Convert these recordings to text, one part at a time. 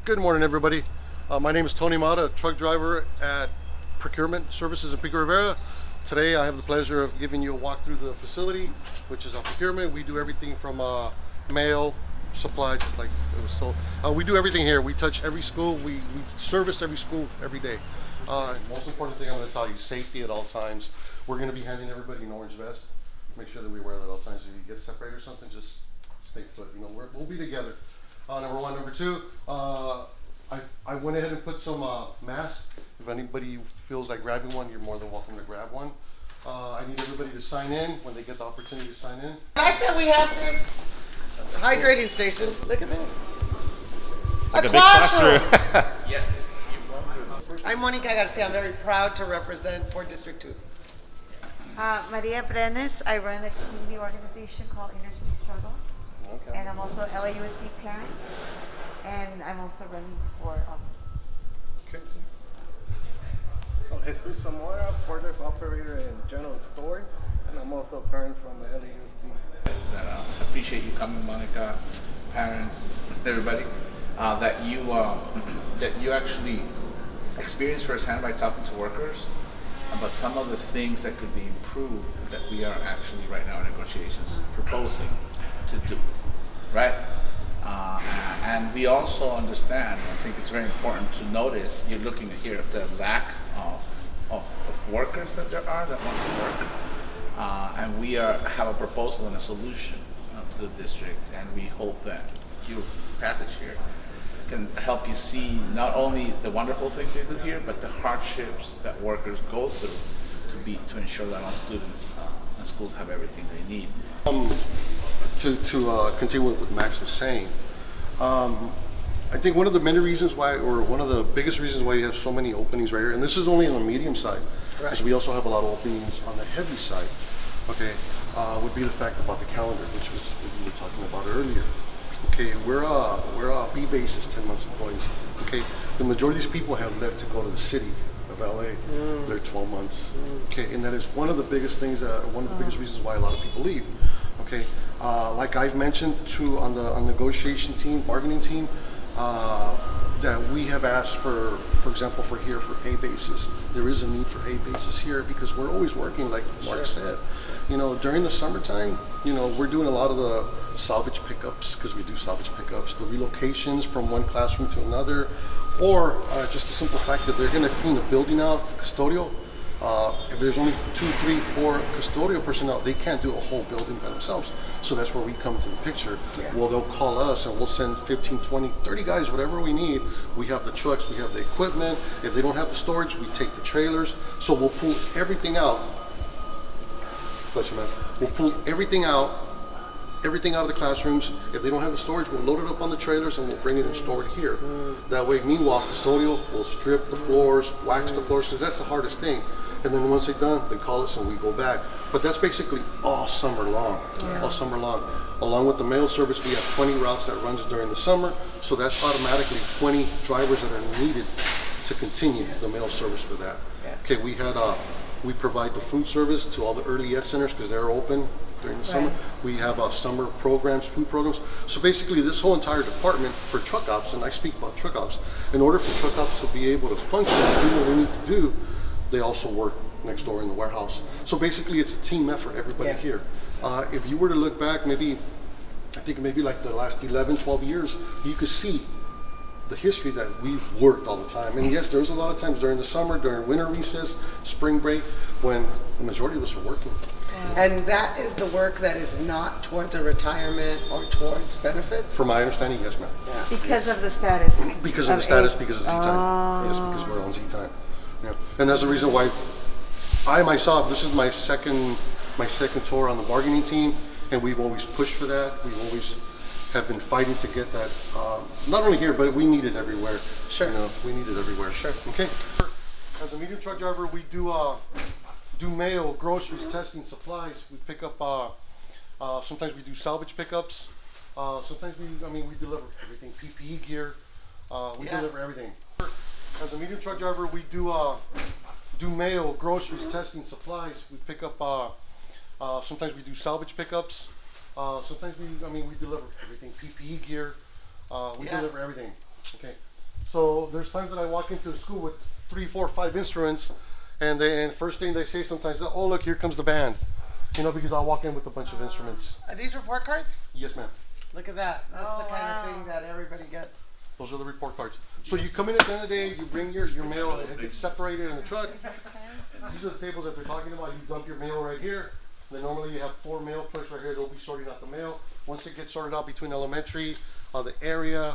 Good morning, everybody. My name is Tony Mata, truck driver at Procurement Services in Pico Rivera. Today, I have the pleasure of giving you a walk through the facility, which is our procurement. We do everything from mail, supply, just like it was sold. We do everything here. We touch every school. We service every school every day. Most important thing I'm going to tell you: safety at all times. We're going to be handing everybody an orange vest. Make sure that we wear that at all times. If you get separated or something, just stay put. You know, we'll be together. Number one. Number two, I went ahead and put some masks. If anybody feels like grabbing one, you're more than welcome to grab one. I need everybody to sign in when they get the opportunity to sign in. I like that we have this hydrating station. Look at this. Like a classroom. Yes. I'm Monica Garcia. I'm very proud to represent for District 2. Maria Brenes. I run a community organization called Inner City Struggle. Okay. And I'm also LAUSD parent. And I'm also running for Okay. Jesus Zamora, forklift operator in general store, and I'm also a parent from LAUSD. I appreciate you coming, Monica, parents, everybody. That you actually experienced firsthand by talking to workers about some of the things that could be improved that we are actually right now in negotiations proposing to do, right? And we also understand, I think it's very important to notice, you're looking here at the lack of workers that there are that want to work. And we have a proposal and a solution to the district, and we hope that your passage here can help you see not only the wonderful things they do here, but the hardships that workers go through to ensure that all students and schools have everything they need. To continue with what Max was saying, I think one of the many reasons why, or one of the biggest reasons why you have so many openings right here, and this is only on the medium side, because we also have a lot of openings on the heavy side, okay, would be the fact about the calendar, which was what we were talking about earlier. Okay, we're B basis 10 months employees. Okay, the majority of these people have left to go to the city of LA. They're 12 months. Okay, and that is one of the biggest things, one of the biggest reasons why a lot of people leave. Okay, like I've mentioned on the negotiation team, bargaining team, that we have asked for example, for A basis. There is a need for A basis here because we're always working, like Mark said. You know, during the summertime, you know, we're doing a lot of the salvage pickups because we do salvage pickups, the relocations from one classroom to another, or just the simple fact that they're going to clean the building out, custodial. If there's only 2, 3, 4 custodial personnel, they can't do a whole building by themselves. So that's where we come to the picture. Yeah. Well, they'll call us and we'll send 15, 20, 30 guys, whatever we need. We have the trucks, we have the equipment. If they don't have the storage, we take the trailers. So we'll pull everything out. Bless you, man. We'll pull everything out of the classrooms. If they don't have the storage, we'll load it up on the trailers and we'll bring it and store it here. That way, meanwhile, custodial will strip the floors, wax the floors, because that's the hardest thing. And then once they're done, they call us and we go back. But that's basically all summer long, all summer long. Along with the mail service, we have 20 routes that runs during the summer. So that's automatically 20 drivers that are needed to continue the mail service for that. Okay, we provide the food service to all the early ed centers because they're open during the summer. We have summer programs, food programs. So basically this whole entire department for truck ops, and I speak about truck ops, in order for truck ops to be able to function and do what we need to do, they also work next door in the warehouse. So basically it's a team effort, everybody here. If you were to look back, I think maybe like the last 11, 12 years, you could see the history that we've worked all the time. And yes, there's a lot of times during the summer, during winter recess, spring break, when the majority of us are working. And that is the work that is not towards a retirement or towards benefits? From my understanding, yes, ma'am. Yeah. because of the status. Because of the status, because of Z-time. Yes, because we're on Z-time. Yeah. And that's the reason why I myself, this is my second tour on the bargaining team, and we've always pushed for that. We've always have been fighting to get that, not only here, but we need it everywhere. Sure. You know, we need it everywhere. Sure. Okay. As a medium truck driver, we do mail, groceries, testing, supplies. We pick up, sometimes we do salvage pickups. Sometimes we deliver everything, PPE gear. We deliver everything. As a medium truck driver, we do mail, groceries, testing, supplies. We pick up, sometimes we do salvage pickups. Sometimes we deliver everything, PPE gear. We deliver everything. Okay. So there's times that I walk into the school with 3, 4, 5 instruments, and first thing they say sometimes, oh look, here comes the band. You know, because I'll walk in with a bunch of instruments. Are these report cards? Yes, ma'am. Look at that. That's Oh, the kind wow. of thing that everybody gets. Those are the report cards. So you come in at the end of the day, you bring your mail, it gets separated in the truck. These are the tables that they're talking about. You dump your mail right here. Then normally you have 4 mail clerks right here. They'll be sorting out the mail. Once it gets sorted out between elementary, the area,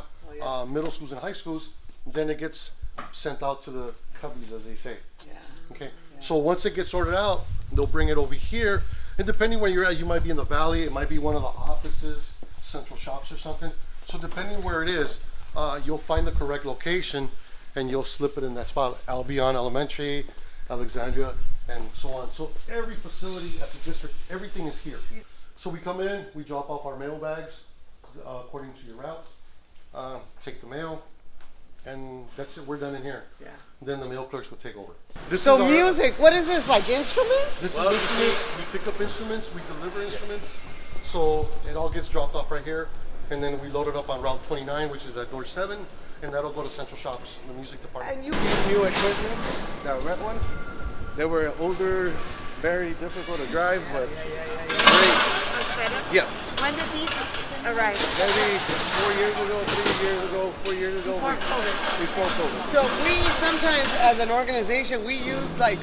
middle schools and high schools, then it gets sent out to the cubbies, as they say. Yeah. Okay. So once it gets sorted out, they'll bring it over here. And depending where you're at, you might be in the valley. It might be one of the offices, central shops or something. So depending where it is, you'll find the correct location and you'll slip it in that spot. Albion Elementary, Alexandria, and so on. So every facility at the district, everything is here. So we come in, we drop off our mail bags according to your route, take the mail, and that's it. We're done in here. Yeah. Then the mail clerks will take over. This So is our- music, what is this, like instruments? This is what we see. We pick up instruments, we deliver instruments. So it all gets dropped off right here. And then we load it up on Route 29, which is at door 7. And that'll go to Central Shops, the music department. And you, New equipment, the red ones, they were older, very difficult to drive, but great. Much better? Yeah, When did these arrive? maybe 4 years ago, 3 years ago, 4 years ago. Before COVID. Before COVID. so we sometimes, as an organization, we use the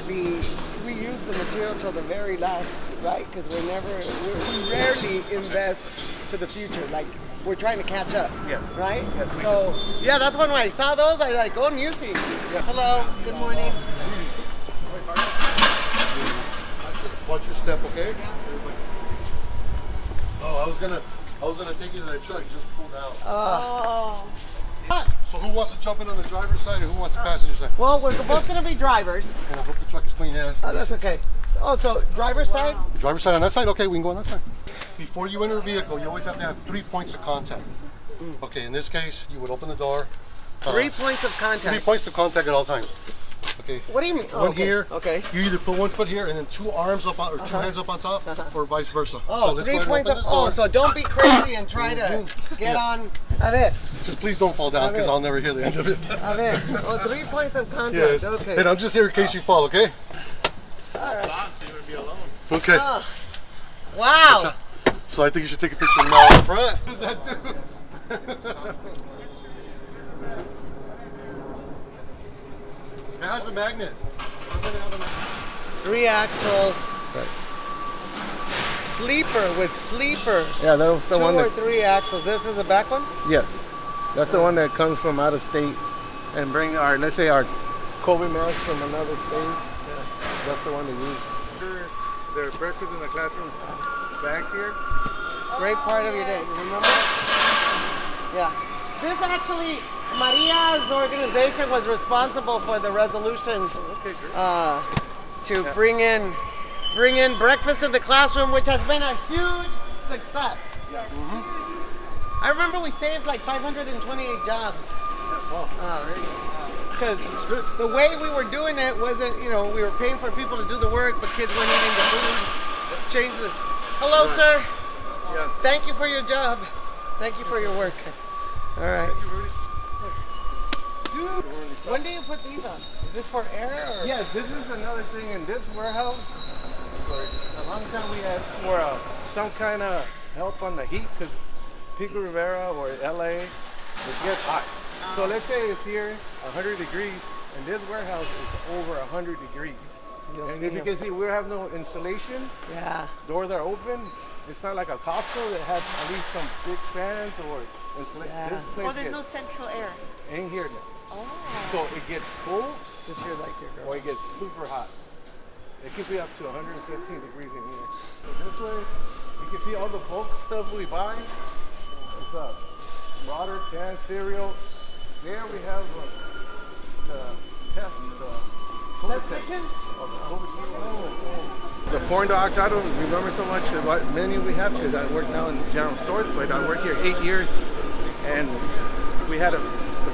material till the very last, right? Because we rarely invest to the future. Like, we're trying to catch up. Yes. Right? Yes, we So, yeah, that's when I saw those, I like, oh, music. Hello, good morning. Watch your step, okay? Oh, I was gonna take you to that truck. You just pulled out. Oh. So who wants to jump in on the driver's side, or who wants the passenger side? Well, we're both gonna be drivers. And I hope the truck is clean. Yeah. Oh, that's okay. Oh, so driver's side? The driver's side on that side. Okay, we can go on that side. Before you enter a vehicle, you always have to have 3 points of contact. Okay, in this case, you would open the door. 3 points of 3 contact. points of contact at all times. Okay. What do you mean? Oh, One okay. here. Okay. You either put 1 foot here and then 2 arms up on, or 2 hands up on top, or vice versa. Oh, let's 3 go ahead and points open of. this door. Oh, so don't be crazy and try to get Yeah. on. A ver, Just please don't fall down, because I'll never hear the end of it. a ver. Oh, 3 points of contact. Yes. Okay. And I'm just here in case you fall, okay? Okay. Oh, wow. So I think you should take a picture now up front. What does that do? It has a magnet. How does it have a magnet? 3 axles. Sleeper with sleeper. Yeah, that was the 2 one or that, 3 axles. This is the back one? yes, that's the one that comes from out of state and bring our, let's say our COVID masks from another state. That's the one they use. Their breakfast in the classroom bags here. Great part of your day. You remember? Yeah. This actually, Maria's organization was responsible for the resolution Okay, great. to bring in breakfast in the classroom, which has been a huge success. I remember we saved like 528 jobs. Because the way we were doing it wasn't, we were paying for people to do the work, but kids weren't eating the food. Change the. Hello, sir. Yes. Thank you for your job. Thank you for your work. All right. Dude, when do you put these on? Is this for air or? Yeah, this is another thing in this warehouse. For a long time we asked for some kind of help on the heat because Pico Rivera or LA, it gets hot. So let's say it's here 100 degrees and this warehouse is over 100 degrees. And if you can see, we have no insulation. Yeah. Doors are open. It's not like a Costco that has at least some big fans or insulation. Yeah. This place Oh, there's no gets central air. in here now. Oh. So it gets cold Just here like your girl. or it gets super hot. It could be up to 115 degrees in here. So this way, you can see all the bulk stuff we buy. It's water, canned cereal. There we have the test, the COVID test. Of the COVID. The corn dogs, I don't remember so much what menu we have because I work now in general stores, but I worked here 8 years and we had the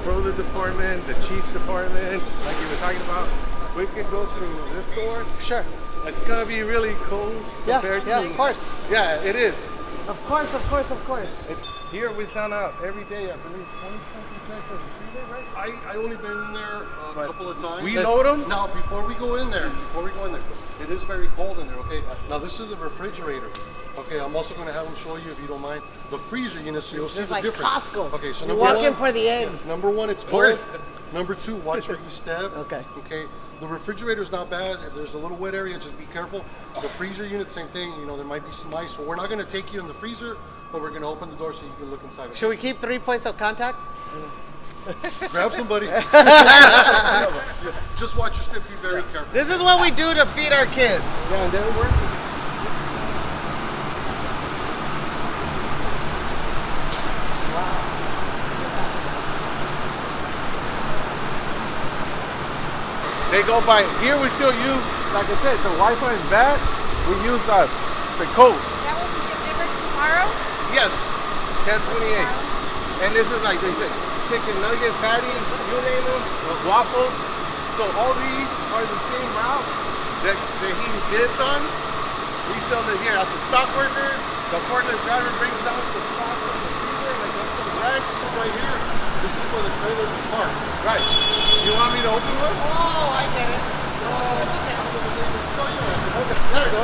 produce department, the cheese department, like you were talking about. We could go through this store. Sure. It's gonna be really cool compared to. Of course. Yeah, it is. Of course, of course, of course. Here we send out every day, I believe, 20-something checks every freezer, right? I only been in there a But couple of times. we load 'em? Now, before we go in there, it is very cold in there, okay? Now, this is a refrigerator. Okay, I'm also going to have them show you, if you don't mind, the freezer unit, so you'll see It's the like difference. Costco. Okay, so You number walk one, in for the eggs. number one, it's cold. Number two, watch where you step. Okay. Okay. The refrigerator's not bad. If there's a little wet area, just be careful. The freezer unit, same thing. You know, there might be some ice, so we're not going to take you in the freezer, but we're going to open the door so you can look inside. Should we keep 3 points of contact? Grab somebody. Just watch your step. Be very careful. This is what we do to feed our kids. Yeah, and then it works. They go by, here we still use, like I said, the Wi-Fi is bad. We use the code. That will be delivered tomorrow? Yes, 1028. And this is like they say, chicken nugget patties, you name them, waffles. So all these are the same route that he bids on. We sell it here as a stock worker. The forklift driver brings down the stock from the freezer, like up to the rack. It's right here. This is where the trailer is parked. Right. You want me to open one? Oh, I get it. Okay, there we go.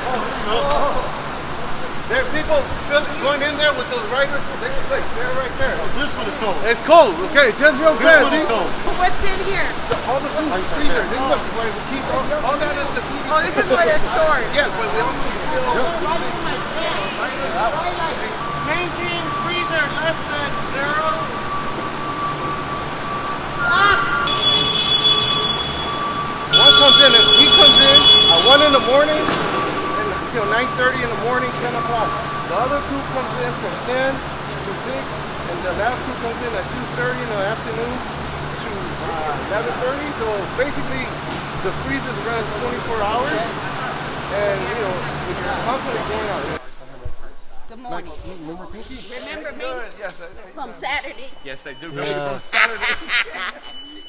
Oh, there you go. There are people going in there with those riders. They're right there. This one is cold. It's cold, okay, just real This fast. one is cold. What's in here? All the food freezer. This is where we keep all that is the food. Oh, this is where they're stored. Yes, but we also Maintain freezer less than 0. one comes in, he comes in at 1 in the morning and until 9:30 in the morning, 10 o'clock. The other crew comes in from 10 to 6, and the last crew comes in at 2:30 in the afternoon to 11:30. So basically, the freezers run 24 hours, and you know, it's constantly going out. Good morning. Remember Pinky? Remember me Yes, from Saturday? Yes, I do. Yeah. Saturday.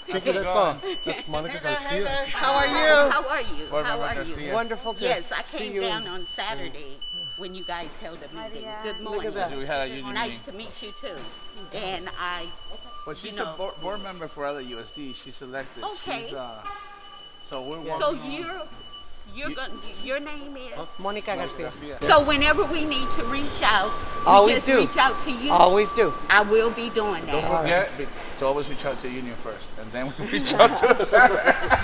Pinky, that's Monica Garcia. How are you? How are you? Or How Mama are Garcia. you? Wonderful to Yes, I see came you. down on Saturday when you guys held a meeting. Maria. Good Look morning. at that. We had a union Nice meeting. to meet you too. And I, But she's you know. the board member for LAUSD. She's selected. Okay. She's, so we're working so on- your name is? Monica Garcia. So whenever we need to reach out, we Always just do. reach out to you. Always do. I will be doing Don't that. forget to always reach out to the union first, and then we reach out to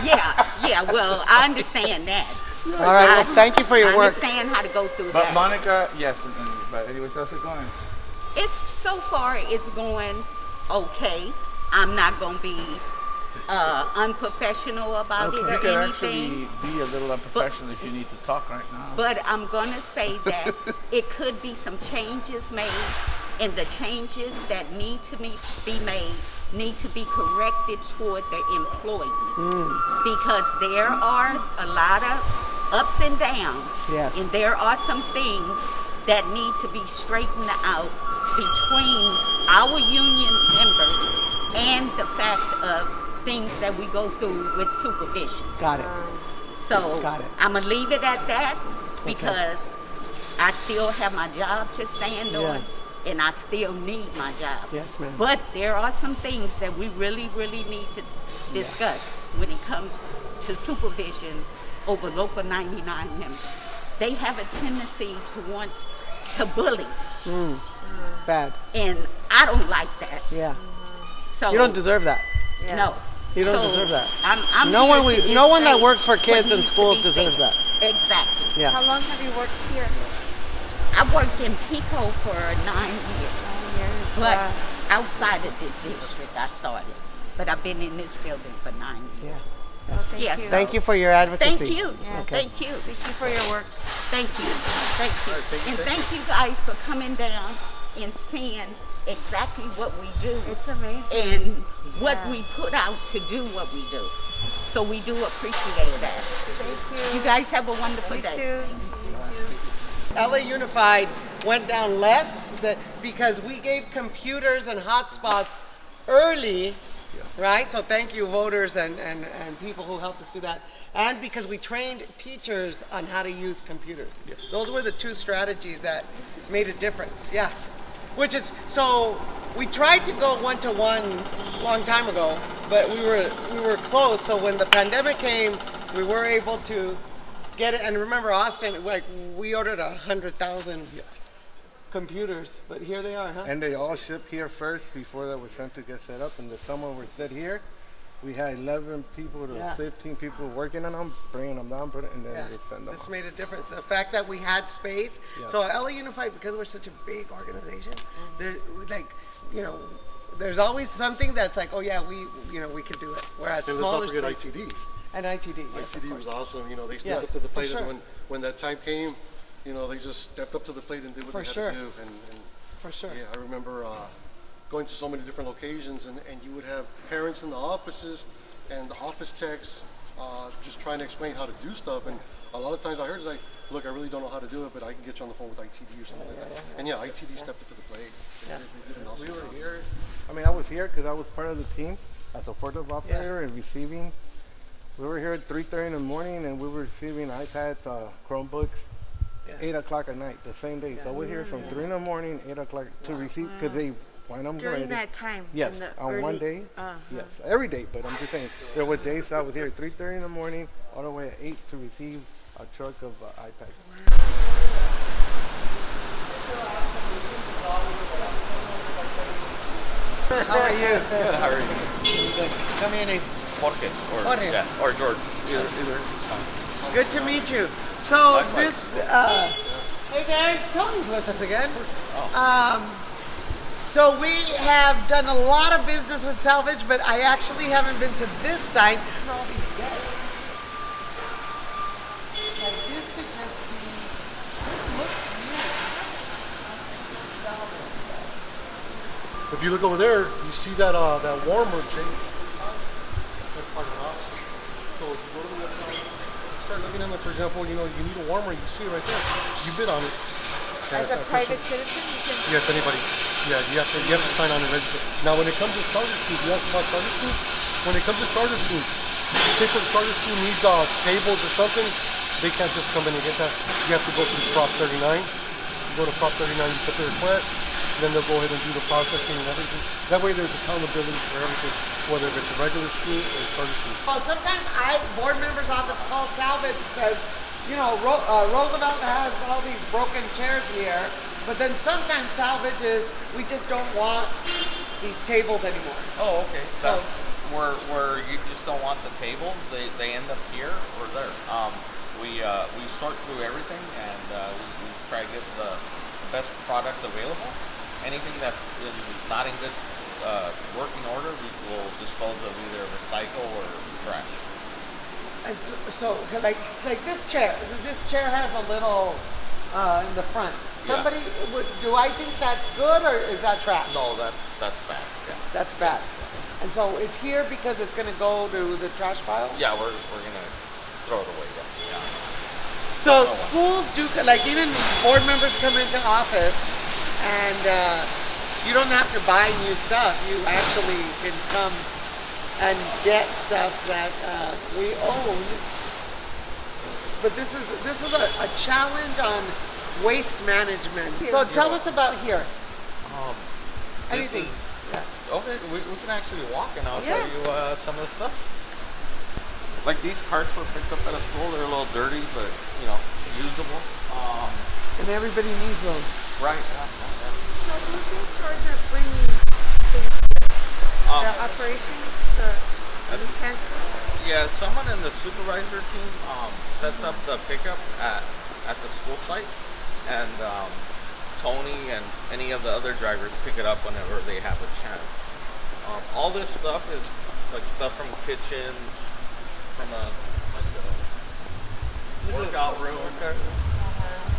Yeah, well, I understand that. All right, well, thank you for your I work. understand how to go through But that. Monica, yes, but anyways, how's it going? It's so far it's going okay. I'm not gonna be unprofessional about You it or can anything. actually be a little unprofessional if you need to talk right now. But I'm gonna say that it could be some changes made, and the changes that need to be made need to be corrected toward the employees, because there are a lot of ups and downs, Yes. and there are some things that need to be straightened out between our union members and the fact of things that we go through with supervision. Got it. So Got it. I'm gonna leave it at that because I still have my job to stand on, and I still need my job. Yes, ma'am. But there are some things that we really, really need to discuss when it comes to supervision over local 99 members. They have a tendency to want to bully, Bad. and I don't like that. Yeah. So You don't deserve that. No. You don't So, deserve that. I'm No here one to just no one that say works for what kids in needs to schools be deserves said. that. Exactly. Yeah. How long have you worked here? I worked in Pico for 9 years, 9 years. but outside of this district I started. But I've been in this building for 9 years. Yeah. well, thank Yes. you. Thank you for your advocacy. Thank you. Yeah. Okay. Thank you. Thank you for your work. Thank you. Thank you. And thank you guys for coming down and seeing exactly what we do It's amazing. and what Yeah. we put out to do what we do. So we do appreciate that. Thank you. You guys have a wonderful You day. too. You too. LA Unified went down less because we gave computers and hotspots early Yes. Right? So thank you, voters and people who helped us do that. And because we trained teachers on how to use computers. Yes. Those were the two strategies that made a difference. Yeah. Which is, so we tried to go one-to-one long time ago, but we were close. So when the pandemic came, we were able to get it. And remember, Austin, like we ordered 100,000 computers, but here they are, huh? And they all shipped here first before that was sent to get set up. And the summer were set here. We had 11 people to 15 people working on them, bringing them down, and then we send them This off. made a difference. The fact that we had space. Yeah. So LA Unified, because we're such a big organization, there, like, there's always something that's like, oh yeah, we can do it. Whereas And smaller let's not forget spaces- ITD. And ITD. Yes, of ITD course. was awesome. They stepped Yes, up to the plate, for sure. and when that time came, they just stepped up to the plate and did what For they had sure. to do. And For sure. yeah, I remember going to so many different locations, and you would have parents in the offices and the office techs just trying to explain how to do stuff. And a lot of times I heard it's like, look, I really don't know how to do it, but I can get you on the phone with ITD or something like that. And yeah, ITD stepped up to the plate. They did an awesome We were job. here. I mean, I was here because I was part of the team as a forklift operator and receiving. We were here at 3:30 in the morning, and we were receiving iPads, Chromebooks, 8 o'clock at night, the same day. So we're here from 3 in the morning, 8 o'clock to receive, because they want them During ready. that time. Yes, in the on one early- day. uh-huh. Yes, every day. But I'm just saying, there were days I was here at 3:30 in the morning, all the way at 8 to receive a truck of iPads. How are you? Good, how are you? Come in. Jorge, or, Jorge. Yeah, or George, either is fine. Good to meet you. So Likewise. this, hey guys, Tony's with us again. Oh. So we have done a lot of business with Salvage, but I actually haven't been to this site. All these guests. Like this could just be. This looks new. Salvage. If you look over there, you see that warmer, Jake. That's part of the option. So if you go to the website, start looking at it. For example, you need a warmer. You see it right there. You bid on it. As a private citizen, you can. Yes, anybody. Yeah, you have to sign on and register. Now, when it comes to charter schools, you asked about charter schools. When it comes to charter schools, say for the charter school needs tables or something, they can't just come in and get that. You have to go through Prop 39. You go to Prop 39, you put the request, then they'll go ahead and do the processing and everything. That way, there's accountability for everything, whether it's a regular school or a charter school. Well, sometimes board members' office calls Salvage and says, Roosevelt has all these broken chairs here, but then sometimes Salvage is, we just don't want these tables anymore. Oh, okay. That's where you just don't want the tables. They end up here or there. We sort through everything, and we try to get the best product available. Anything that's not in good working order, we will dispose of either recycle or trash. And so like this chair has a little in the front. Somebody do I think that's good or is that trash? No, that's bad. Yeah. That's bad. And so it's here because it's going to go to the trash pile? Yeah, we're gonna throw it away. Yeah. So schools do, like even board members come into office and you don't have to buy new stuff. You actually can come and get stuff that we own. But this is a challenge on waste management. So tell us about here. This Anything. is- Yeah. Okay, we can actually walk and I'll Yeah. show you some of the stuff. Like these carts were picked up at a school. They're a little dirty, but usable. And everybody needs them. Right. So who's in charge of bringing things? The operations, the transport? Yeah, someone in the supervisor team sets up the pickup at the school site, and Tony and any of the other drivers pick it up whenever they have a chance. All this stuff is like stuff from kitchens, from a workout room,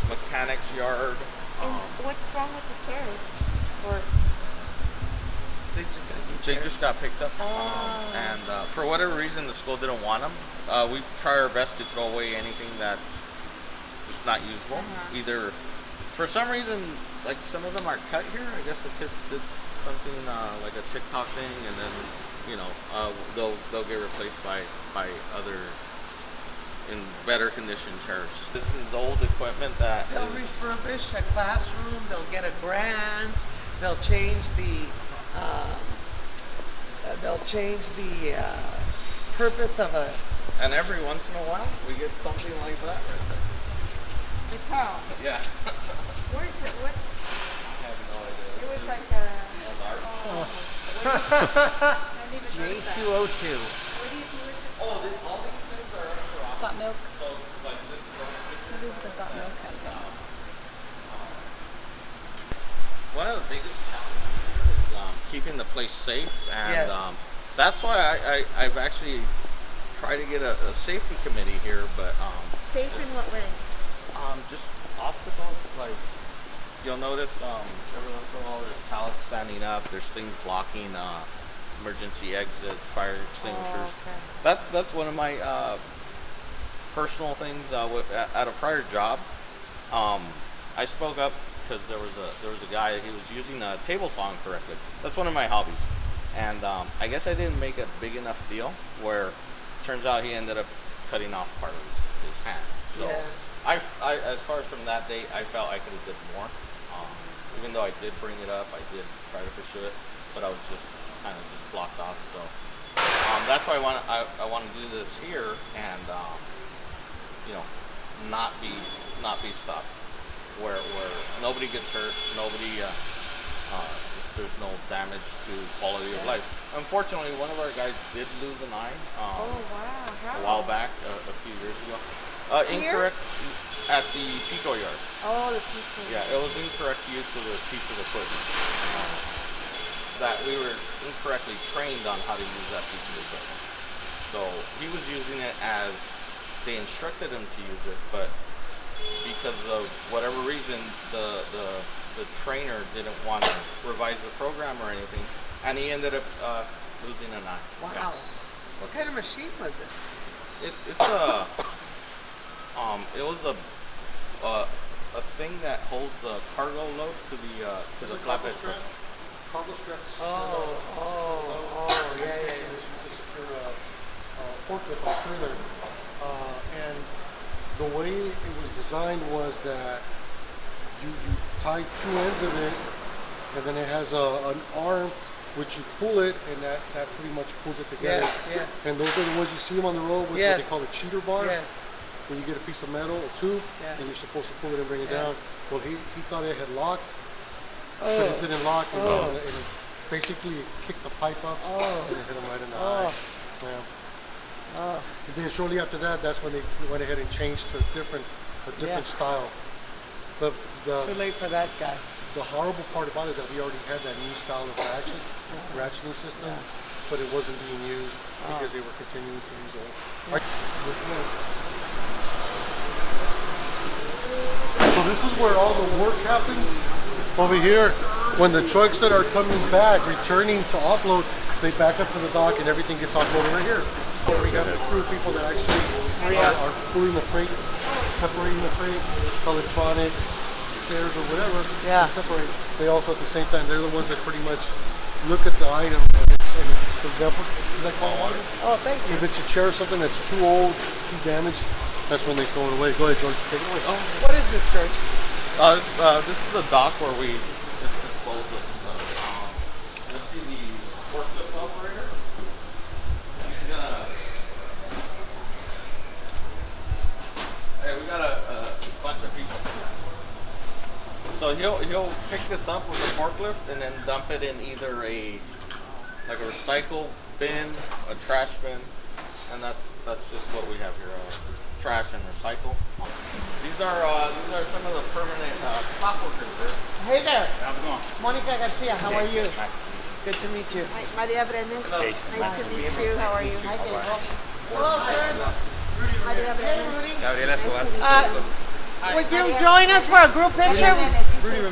mechanic's yard. And what's wrong with the chairs? Or They just got picked up, and for whatever reason, the school didn't want them. We try our best to throw away anything that's just not usable. Either, for some reason, like some of them are cut here. I guess the kids did something like a TikTok thing, and then you know, they'll get replaced by other in better condition chairs. This is old equipment that They'll is, refurbish a classroom. They'll get a grant. They'll change the purpose of a. and every once in a while we get something like that right there. The Carl. Yeah. Where is it? What? I have no idea. It was like a. That's I didn't even notice that. J202. What do you do with it? Oh, all these things are for office. Got milk. So like this is going kitchen. Maybe the got milk kind of thing. One of the biggest challenges here is keeping the place safe, and Yes. that's why I've actually tried to get a safety committee here, but Safe in what way? just obstacles like you'll notice every once in a while there's pallets standing up, there's things blocking emergency exits, fire extinguishers. Oh, okay. That's one of my personal things. At a prior job, I spoke up because there was a guy, he was using a table saw incorrectly. That's one of my hobbies, and I guess I didn't make a big enough deal where turns out he ended up cutting off part of his hand. So Yeah. I as far as from that date, I felt I could have did more. Even though I did bring it up, I did try to pursue it, but I was just kind of just blocked off. So that's why I want to do this here and you know not be stopped, where nobody gets hurt, nobody there's no damage to quality of life. Unfortunately, one of our guys did lose an eye Oh wow. How? a while back, a few years ago. Here? Incorrect at the Pico yard. Oh, the people. Yeah, it was incorrect use of a piece of equipment. That we were incorrectly trained on how to use that piece of equipment. So he was using it as they instructed him to use it, but because of whatever reason, the trainer didn't want to revise the program or anything, and he ended up losing an eye. Wow. What kind of machine was it? It was a thing that holds a cargo load to the flatbed truck. Cargo strap to secure Yeah. It's used to secure a forklift on a trailer. And the way it was designed was that you tie two ends of it, and then it has an arm which you pull it, and that pretty much pulls it together. Yes. And those are the ones you see them on the road with what Yes. they call a cheater bar. Yes. When you get a piece of metal, a tube, Yeah. and you're supposed to pull it and bring it Yes. down. Well, he thought it had locked, but Oh. it didn't lock, and, Oh. and it basically kicked the pipe up, Oh. and it hit him right in the Oh. eye. Yeah. Oh. And then shortly after that, that's when they went ahead and changed to a different Yeah. style. Too The late for that guy. horrible part about it is that we already had that new style of ratcheting system, but it wasn't being used because they were continuing to use old. So this is where all the work happens. Over here, when the trucks that are coming back, returning to offload, they back up to the dock and everything gets offloaded right here. We have the crew people that actually are pulling the freight, separating the freight, electronic, stairs or whatever, Yeah. separate. They also at the same time, they're the ones that pretty much look at the item and it's for example, you like bottled water? Oh, thank you. If it's a chair or something that's too old, too damaged, that's when they throw it away. Go ahead, George, take it away. What is this, George? This is the dock where we just dispose of stuff. You'll see the forklift operator. He's gonna. Hey, we got a bunch of people. So he'll pick this up with a forklift and then dump it in either a recycle bin, a trash bin, and that's just what we have here. Trash and recycle. These are some of the permanent stop workers here. Hey there. How's it going? Monica Garcia, how are you? Good to meet you. Maria Brenes. Nice to meet you. How are you? Hi, Gabriel. Hello, sir. Maria Brenes. Gabriela Escobar. Would you join us for a group picture?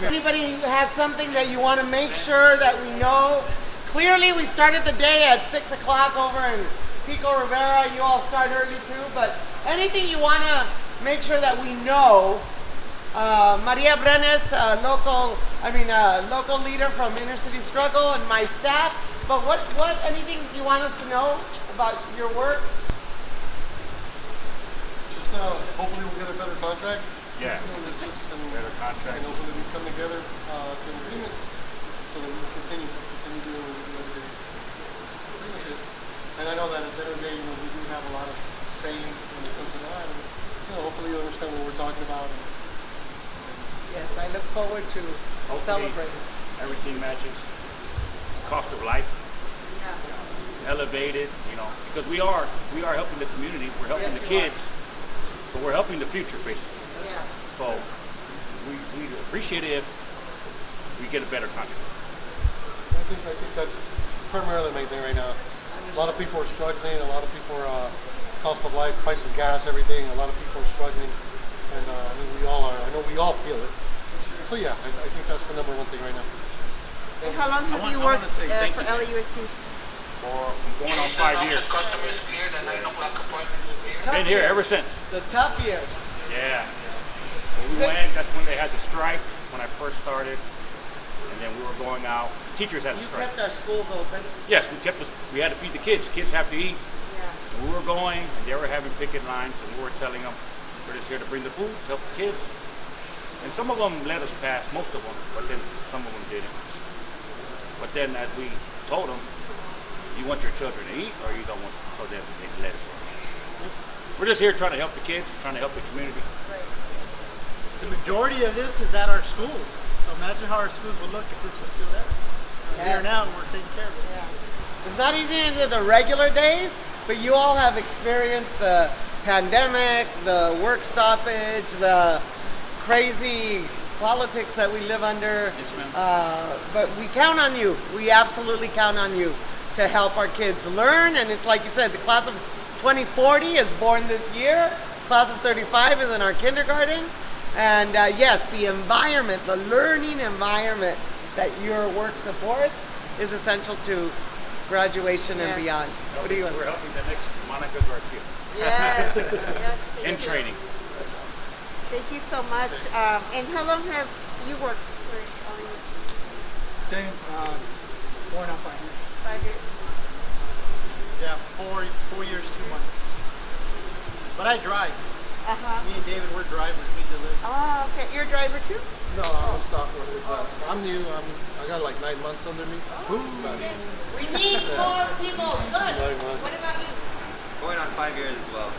Anybody who has something that you want to make sure that we know? Clearly, we started the day at 6 o'clock over in Pico Rivera. You all start early too, but anything you want to make sure that we know Maria Brenes, local leader from Inner City Struggle, and my staff. But anything you want us to know about your work? Just hopefully we'll get a better contract. Yeah. Better contract. And hopefully we come together to an agreement so that we can continue doing what we do every day. Pretty much it. And I know that at the end of the day, we do have a lot of say when it comes to that. And, hopefully you understand what we're talking about. Yes, I look forward to celebrating. Everything matches. Cost of life. Elevated, because we are helping the community. We're helping the kids. So we're helping the future, basically. So we appreciate it if we get a better contract. I think that's primarily the main thing right now. A lot of people are struggling. A lot of people are cost of life, price of gas, everything. A lot of people are struggling, and we all are. I know we all feel it. So yeah, I think that's the number one thing right now. And how long have you worked for LAUSD? For going on 5 years. Been here ever since. The tough years. Yeah. When we went, that's when they had the strike, when I first started. And then we were going out. Teachers had the strike. You kept our schools open. Yes, we had to feed the kids. Kids have to eat. Yeah. And we were going, and they were having picket lines, and we were telling them, we're just here to bring the food, help the kids. And some of them let us pass, most of them, but then some of them didn't. But then as we told them, you want your children to eat, or you don't want, so then they let us. We're just here trying to help the kids, trying to help the community. The majority of this is at our schools. So imagine how our schools would look if this was still there. It's here now and we're taking care of it. Yeah. It's not easy into the regular days, but you all have experienced the pandemic, the work stoppage, the crazy politics that we live under. Yes, ma'am. But we count on you. We absolutely count on you to help our kids learn. And it's like you said, the class of 2040 is born this year. Class of 35 is in our kindergarten. And yes, the environment, the learning environment that your work supports is essential to graduation and beyond. What do you want? We're helping the next Monica Garcia. Yes, yes. In training. Thank you so much. And how long have you worked for LAUSD? Same, 4.5 years. 5 years. Yeah, 4 years, 2 months. But I drive. Me and David, we're drivers. We deliver. Oh, okay. You're a driver too? No, I'm a stock worker, but I'm new. I got like 9 months under me. We need more people. Good. 9 months. What about you? Going on 5 years as well.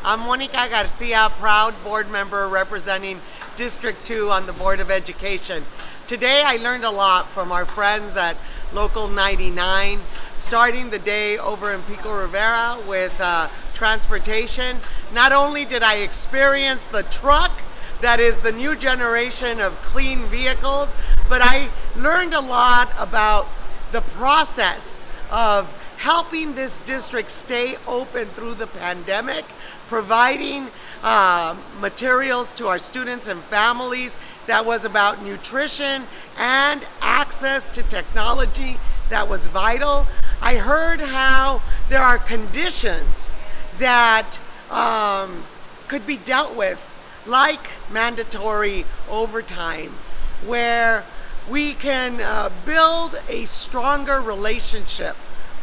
I'm Monica Garcia, proud board member representing District 2 on the Board of Education. Today I learned a lot from our friends at Local 99, starting the day over in Pico Rivera with transportation. Not only did I experience the truck that is the new generation of clean vehicles, but I learned a lot about the process of helping this district stay open through the pandemic, providing materials to our students and families that was about nutrition and access to technology that was vital. I heard how there are conditions that could be dealt with, like mandatory overtime, where we can build a stronger relationship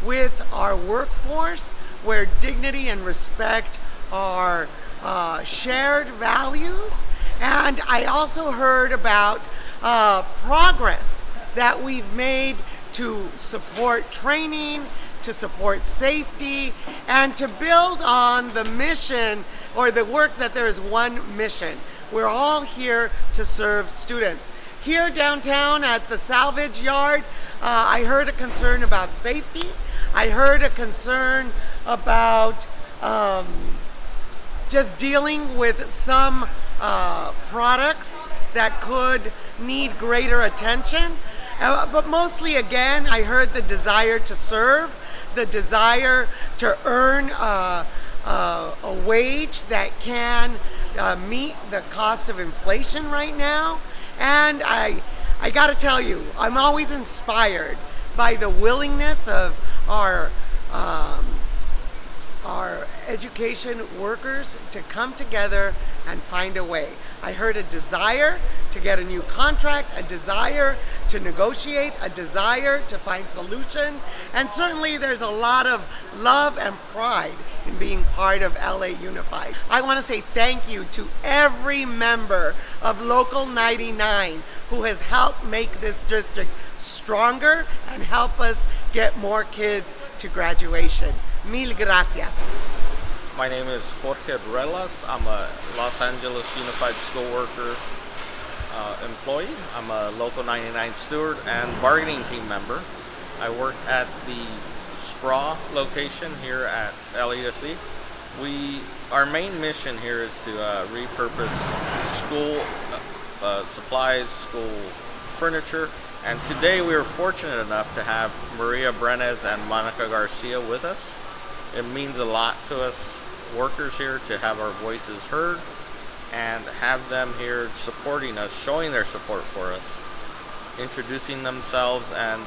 with our workforce, where dignity and respect are shared values. And I also heard about progress that we've made to support training, to support safety, and to build on the mission or the work that there is one mission. We're all here to serve students. Here downtown at the Salvage yard, I heard a concern about safety. I heard a concern about just dealing with some products that could need greater attention. But mostly, again, I heard the desire to serve, the desire to earn a wage that can meet the cost of inflation right now. And I gotta tell you, I'm always inspired by the willingness of our education workers to come together and find a way. I heard a desire to get a new contract, a desire to negotiate, a desire to find solution, and certainly there's a lot of love and pride in being part of LA Unified. I want to say thank you to every member of Local 99 who has helped make this district stronger and help us get more kids to graduation. Mil gracias. My name is Jorge Relas. I'm a Los Angeles Unified School Worker employee. I'm a Local 99 steward and bargaining team member. I work at the SPRA location here at LAUSD. Our main mission here is to repurpose school supplies, school furniture, and today we were fortunate enough to have Maria Brenes and Monica Garcia with us. It means a lot to us workers here to have our voices heard and have them here supporting us, showing their support for us, introducing themselves and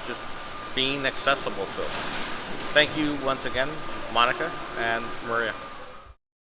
just being accessible to us. Thank you once again, Monica and Maria.